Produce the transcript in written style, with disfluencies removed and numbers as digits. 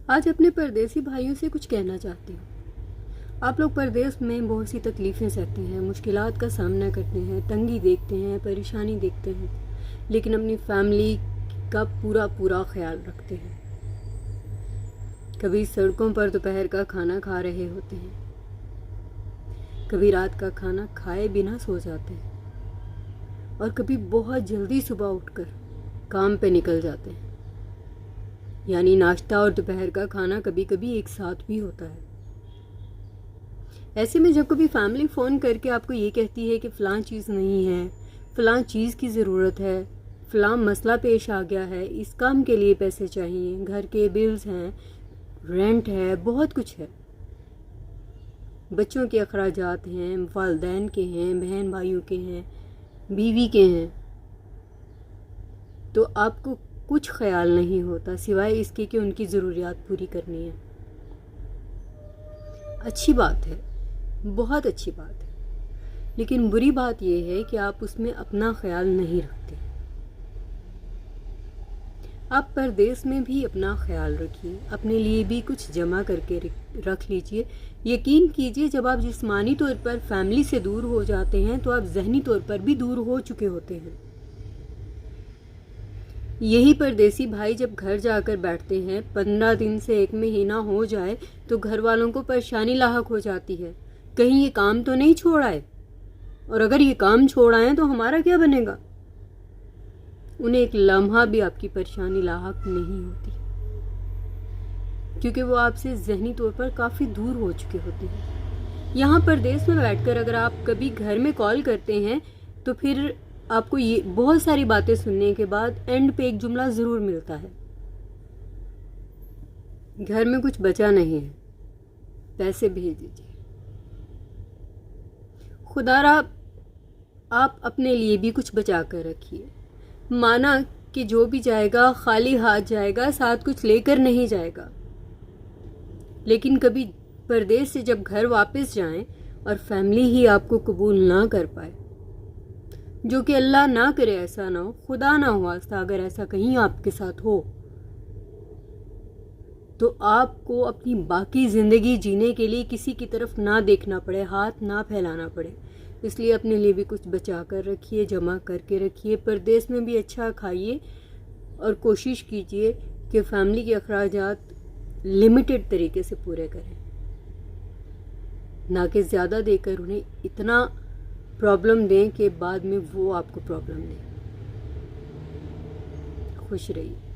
آج اپنے پردیسی بھائیوں سے کچھ کہنا چاہتی ہوں۔ آپ لوگ پردیس میں بہت سی تکلیفیں سہتے ہیں، مشکلات کا سامنا کرتے ہیں، تنگی دیکھتے ہیں، پریشانی دیکھتے ہیں، لیکن اپنی فیملی کا پورا خیال رکھتے ہیں۔ کبھی سڑکوں پر دوپہر کا کھانا کھا رہے ہوتے ہیں، کبھی رات کا کھانا کھائے بنا سو جاتے ہیں، اور کبھی بہت جلدی صبح اٹھ کر کام پہ نکل جاتے ہیں۔ یعنی ناشتہ اور دوپہر کا کھانا کبھی کبھی ایک ساتھ بھی ہوتا ہے۔ ایسے میں جب کبھی فیملی فون کر کے آپ کو یہ کہتی ہے کہ فلاں چیز نہیں ہے، فلاں چیز کی ضرورت ہے، فلاں مسئلہ پیش آ گیا ہے، اس کام کے لیے پیسے چاہیے، گھر کے بلز ہیں، رینٹ ہے، بہت کچھ ہے، بچوں کے اخراجات ہیں، والدین کے ہیں، بہن بھائیوں کے ہیں، بیوی کے ہیں، تو آپ کو کچھ خیال نہیں ہوتا سوائے اس کے کہ ان کی ضروریات پوری کرنی ہے۔ اچھی بات ہے، بہت اچھی بات ہے، لیکن بری بات یہ ہے کہ آپ اس میں اپنا خیال نہیں رکھتے۔ آپ پردیس میں بھی اپنا خیال رکھیے، اپنے لیے بھی کچھ جمع کر کے رکھ لیجئے۔ یقین کیجئے جب آپ جسمانی طور پر فیملی سے دور ہو جاتے ہیں تو آپ ذہنی طور پر بھی دور ہو چکے ہوتے ہیں۔ یہی پردیسی بھائی جب گھر جا کر بیٹھتے ہیں، 15 دن سے 1 مہینہ ہو جائے تو گھر والوں کو پریشانی لاحق ہو جاتی ہے، کہیں یہ کام تو نہیں چھوڑ آئے، اور اگر یہ کام چھوڑ آئے تو ہمارا کیا بنے گا؟ انہیں ایک لمحہ بھی آپ کی پریشانی لاحق نہیں ہوتی، کیونکہ وہ آپ سے ذہنی طور پر کافی دور ہو چکے ہوتے ہیں۔ یہاں پردیس میں بیٹھ کر اگر آپ کبھی گھر میں کال کرتے ہیں تو پھر آپ کو یہ بہت ساری باتیں سننے کے بعد اینڈ پہ ایک جملہ ضرور ملتا ہے، گھر میں کچھ بچا نہیں ہے، پیسے بھیج دیجیے۔ خدا را آپ اپنے لیے بھی کچھ بچا کر رکھیے۔ مانا کہ جو بھی جائے گا خالی ہاتھ جائے گا، ساتھ کچھ لے کر نہیں جائے گا، لیکن کبھی پردیس سے جب گھر واپس جائیں اور فیملی ہی آپ کو قبول نہ کر پائے، جو کہ اللہ نہ کرے ایسا نہ ہو، خدا نہ ہو واسطہ اگر ایسا کہیں آپ کے ساتھ ہو، تو آپ کو اپنی باقی زندگی جینے کے لیے کسی کی طرف نہ دیکھنا پڑے، ہاتھ نہ پھیلانا پڑے۔ اس لیے اپنے لیے بھی کچھ بچا کر رکھیے، جمع کر کے رکھیے۔ پردیس میں بھی اچھا کھائیے اور کوشش کیجئے کہ فیملی کے اخراجات لمیٹڈ طریقے سے پورے کریں، نہ کہ زیادہ دے کر انہیں اتنا پرابلم دیں کہ بعد میں وہ آپ کو پرابلم دیں۔ خوش رہیے۔